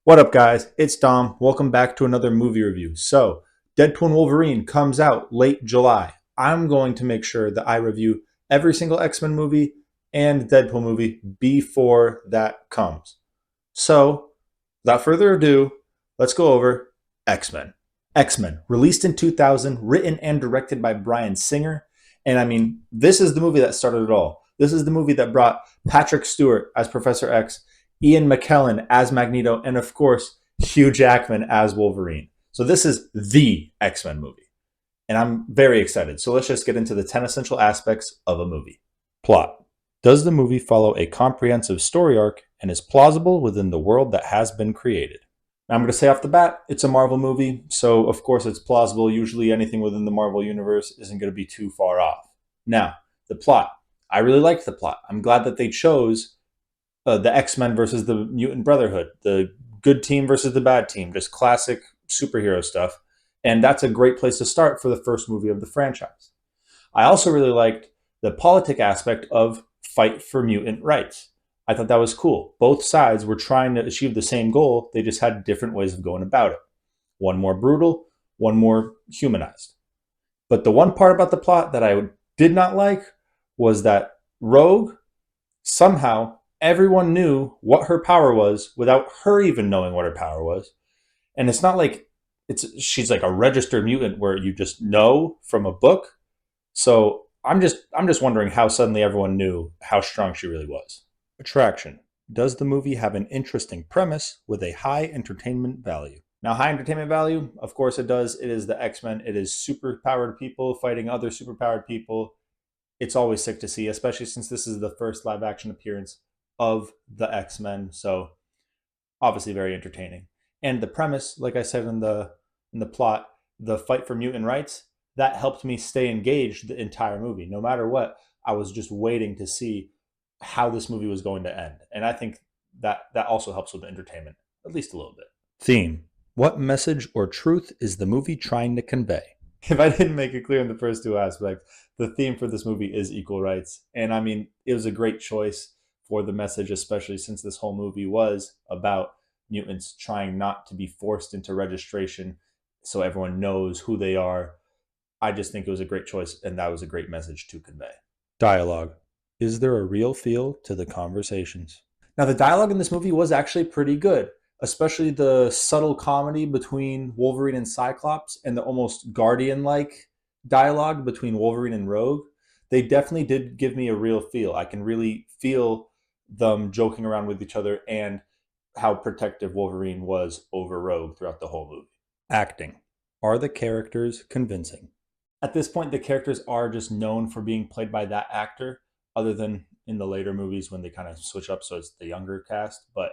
What up, guys? It's Dom. Welcome back to another movie review. So, Deadpool and Wolverine comes out late July. I'm going to make sure that I review every single X-Men movie and Deadpool movie before that comes. So, without further ado, let's go over X-Men. X-Men, released in 2000, written and directed by Bryan Singer. And I mean, this is the movie that started it all. This is the movie that brought Patrick Stewart as Professor X, Ian McKellen as Magneto, and of course, Hugh Jackman as Wolverine. So this is the X-Men movie. And I'm very excited. So let's just get into the 10 essential aspects of a movie. Plot. Does the movie follow a comprehensive story arc and is plausible within the world that has been created? Now, I'm going to say off the bat, it's a Marvel movie, so of course it's plausible. Usually anything within the Marvel universe isn't going to be too far off. Now, the plot. I really liked the plot. I'm glad that they chose the X-Men versus the Mutant Brotherhood, the good team versus the bad team, just classic superhero stuff. And that's a great place to start for the first movie of the franchise. I also really liked the politic aspect of fight for mutant rights. I thought that was cool. Both sides were trying to achieve the same goal, they just had different ways of going about it. One more brutal, one more humanized. But the one part about the plot that I did not like was that Rogue, somehow, everyone knew what her power was without her even knowing what her power was. And it's not like she's like a registered mutant where you just know from a book. So I'm just wondering how suddenly everyone knew how strong she really was. Attraction. Does the movie have an interesting premise with a high entertainment value? Now, high entertainment value, of course it does. It is the X-Men. It is superpowered people fighting other superpowered people. It's always sick to see, especially since this is the first live action appearance of the X-Men. So obviously very entertaining. And the premise, like I said in the plot, the fight for mutant rights, that helped me stay engaged the entire movie. No matter what, I was just waiting to see how this movie was going to end. And I think that also helps with the entertainment, at least a little bit. Theme. What message or truth is the movie trying to convey? If I didn't make it clear in the first two aspects, the theme for this movie is equal rights. And I mean, it was a great choice for the message, especially since this whole movie was about mutants trying not to be forced into registration so everyone knows who they are. I just think it was a great choice, and that was a great message to convey. Dialogue. Is there a real feel to the conversations? Now, the dialogue in this movie was actually pretty good, especially the subtle comedy between Wolverine and Cyclops and the almost Guardian like dialogue between Wolverine and Rogue. They definitely did give me a real feel. I can really feel them joking around with each other and how protective Wolverine was over Rogue throughout the whole movie. Acting. Are the characters convincing? At this point, the characters are just known for being played by that actor, other than in the later movies when they kind of switch up, so it's the younger cast. But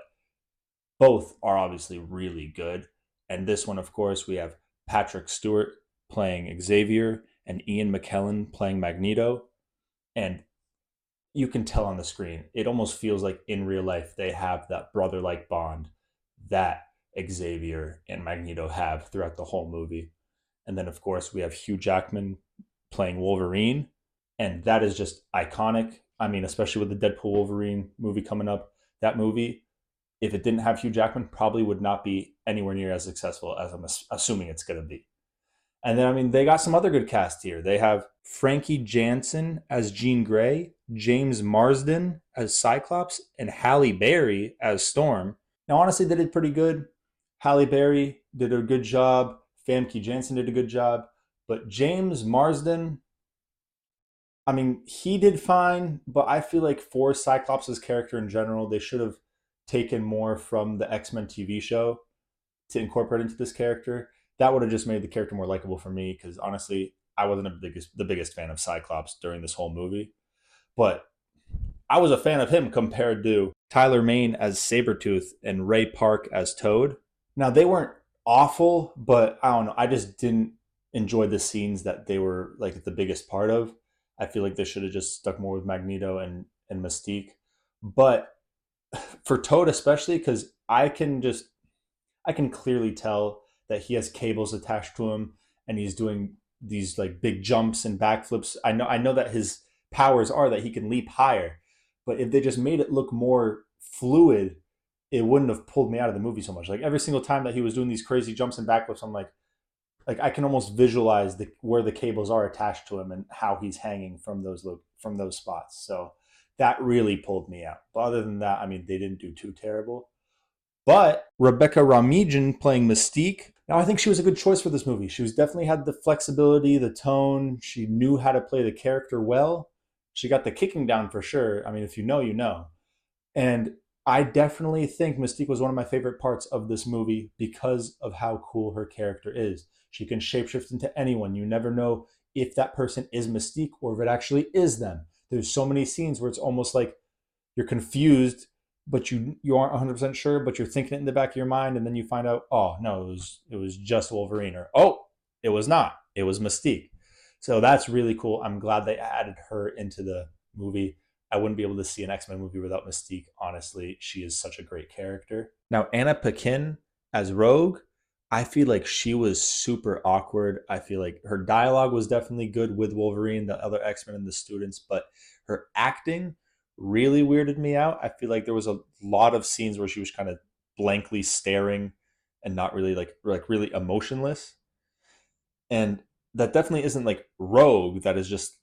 both are obviously really good. And this one, of course, we have Patrick Stewart playing Xavier and Ian McKellen playing Magneto. And you can tell on the screen, it almost feels like in real life they have that brother like bond that Xavier and Magneto have throughout the whole movie. And then, of course, we have Hugh Jackman playing Wolverine. And that is just iconic. I mean, especially with the Deadpool Wolverine movie coming up, that movie, if it didn't have Hugh Jackman, probably would not be anywhere near as successful as I'm assuming it's going to be. And then, I mean, they got some other good cast here. They have Frankie Jansen as Jean Grey, James Marsden as Cyclops, and Halle Berry as Storm. Now, honestly, they did pretty good. Halle Berry did a good job. Famke Janssen did a good job. But James Marsden, I mean, he did fine, but I feel like for Cyclops' character in general, they should have taken more from the X-Men TV show to incorporate into this character. That would have just made the character more likable for me because honestly, I wasn't the biggest fan of Cyclops during this whole movie. But I was a fan of him compared to Tyler Mane as Sabretooth and Ray Park as Toad. Now they weren't awful, but I don't know. I just didn't enjoy the scenes that they were like the biggest part of. I feel like they should have just stuck more with Magneto and Mystique. But for Toad especially, because I can clearly tell that he has cables attached to him and he's doing these like big jumps and backflips. I know that his powers are that he can leap higher, but if they just made it look more fluid, it wouldn't have pulled me out of the movie so much. Like every single time that he was doing these crazy jumps and backflips, I'm like I can almost visualize where the cables are attached to him and how he's hanging from those spots. So that really pulled me out. But other than that, I mean, they didn't do too terrible. But Rebecca Romijn playing Mystique, now I think she was a good choice for this movie. She was definitely had the flexibility, the tone. She knew how to play the character well. She got the kicking down for sure. I mean, if you know, you know. And I definitely think Mystique was one of my favorite parts of this movie because of how cool her character is. She can shapeshift into anyone. You never know if that person is Mystique or if it actually is them. There's so many scenes where it's almost like you're confused, but you aren't 100% sure, but you're thinking it in the back of your mind, and then you find out, oh no, it was just Wolverine, or oh, it was not, it was Mystique. So that's really cool. I'm glad they added her into the movie. I wouldn't be able to see an X-Men movie without Mystique. Honestly, she is such a great character. Now, Anna Paquin as Rogue, I feel like she was super awkward. I feel like her dialogue was definitely good with Wolverine, the other X-Men, and the students, but her acting really weirded me out. I feel like there was a lot of scenes where she was kind of blankly staring and not really like really emotionless. And that definitely isn't like Rogue. That is just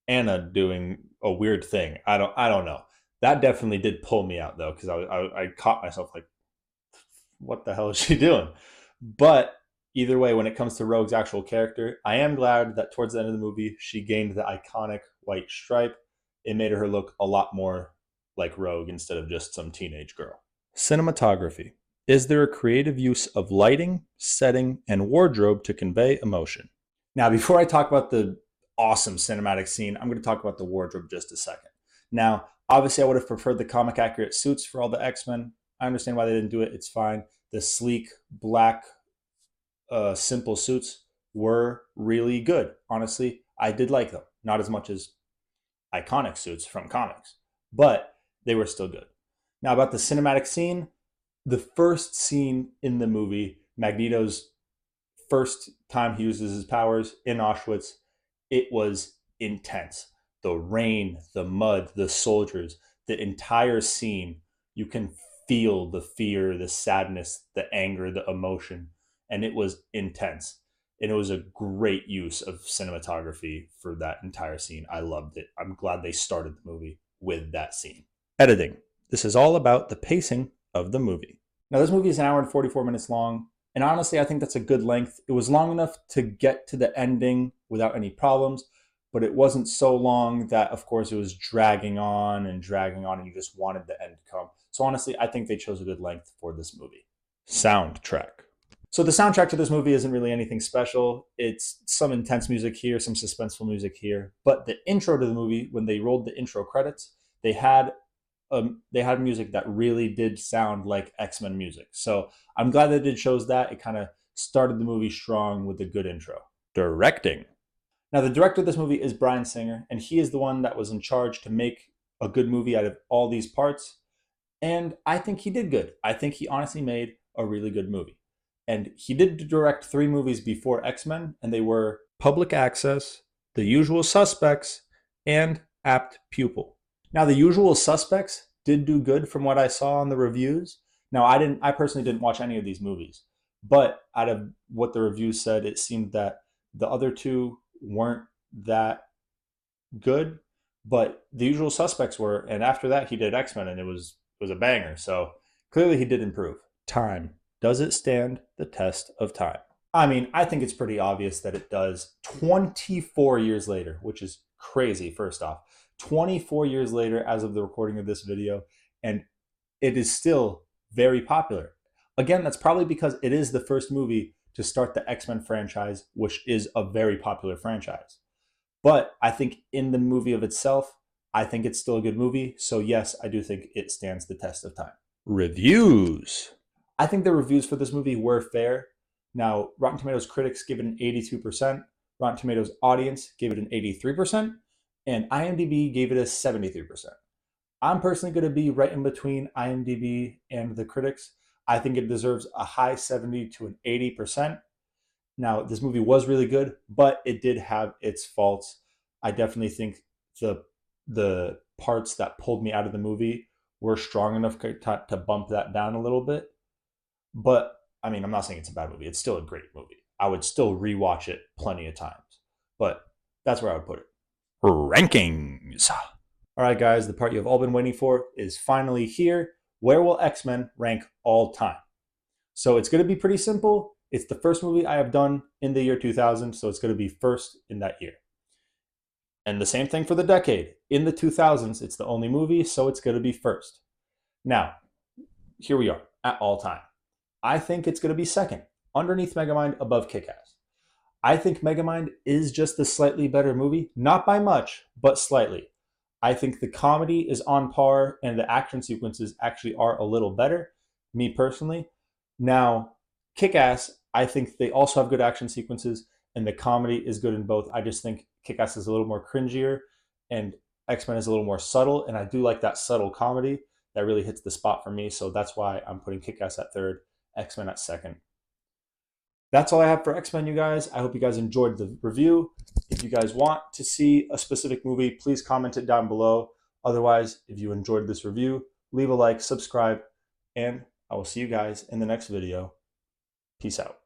Anna doing a weird thing. I don't know. That definitely did pull me out though, because I caught myself like, what the hell is she doing? But either way, when it comes to Rogue's actual character, I am glad that towards the end of the movie she gained the iconic white stripe. It made her look a lot more like Rogue instead of just some teenage girl. Cinematography. Is there a creative use of lighting, setting, and wardrobe to convey emotion? Now, before I talk about the awesome cinematic scene, I'm going to talk about the wardrobe just a second. Now, obviously, I would have preferred the comic accurate suits for all the X-Men. I understand why they didn't do it. It's fine. The sleek, black, simple suits were really good. Honestly, I did like them. Not as much as iconic suits from comics, but they were still good. Now, about the cinematic scene, the first scene in the movie, Magneto's first time he uses his powers in Auschwitz, it was intense. The rain, the mud, the soldiers, the entire scene, you can feel the fear, the sadness, the anger, the emotion, and it was intense. And it was a great use of cinematography for that entire scene. I loved it. I'm glad they started the movie with that scene. Editing. This is all about the pacing of the movie. Now, this movie is an hour and 44 minutes long. And honestly, I think that's a good length. It was long enough to get to the ending without any problems, but it wasn't so long that, of course, it was dragging on, and you just wanted the end to come. So honestly, I think they chose a good length for this movie. Soundtrack. So the soundtrack to this movie isn't really anything special. It's some intense music here, some suspenseful music here. But the intro to the movie, when they rolled the intro credits, they had they had music that really did sound like X-Men music. So I'm glad they did chose that. It kind of started the movie strong with a good intro. Directing. Now, the director of this movie is Bryan Singer, and he is the one that was in charge to make a good movie out of all these parts. And I think he did good. I think he honestly made a really good movie. And he did direct 3 movies before X-Men, and they were Public Access, The Usual Suspects, and Apt Pupil. Now, The Usual Suspects did do good from what I saw on the reviews. Now, I personally didn't watch any of these movies, but out of what the reviews said, it seemed that the other 2 weren't that good, but The Usual Suspects were. And after that, he did X-Men, and it was a banger. So clearly, he did improve. Time. Does it stand the test of time? I mean, I think it's pretty obvious that it does. 24 years later, which is crazy, first off. 24 years later, as of the recording of this video, and it is still very popular. Again, that's probably because it is the first movie to start the X-Men franchise, which is a very popular franchise. But I think in the movie of itself, I think it's still a good movie. So yes, I do think it stands the test of time. Reviews. I think the reviews for this movie were fair. Now, Rotten Tomatoes critics give it an 82%, Rotten Tomatoes audience gave it an 83%, and IMDb gave it a 73%. I'm personally going to be right in between IMDb and the critics. I think it deserves a high 70 to an 80%. Now, this movie was really good, but it did have its faults. I definitely think the parts that pulled me out of the movie were strong enough to bump that down a little bit. But I mean, I'm not saying it's a bad movie. It's still a great movie. I would still rewatch it plenty of times. But that's where I would put it. Rankings. All right, guys, the part you have all been waiting for is finally here. Where will X-Men rank all time? So it's going to be pretty simple. It's the first movie I have done in the year 2000, so it's going to be first in that year. And the same thing for the decade. In the 2000s, it's the only movie, so it's going to be first. Now, here we are at all time. I think it's going to be second, underneath Megamind, above Kick-Ass. I think Megamind is just the slightly better movie, not by much, but slightly. I think the comedy is on par and the action sequences actually are a little better, me personally. Now, Kick-Ass, I think they also have good action sequences and the comedy is good in both. I just think Kick-Ass is a little more cringier and X-Men is a little more subtle, and I do like that subtle comedy that really hits the spot for me, so that's why I'm putting Kick-Ass at third, X-Men at second. That's all I have for X-Men, you guys. I hope you guys enjoyed the review. If you guys want to see a specific movie, please comment it down below. Otherwise, if you enjoyed this review, leave a like, subscribe, and I will see you guys in the next video. Peace out.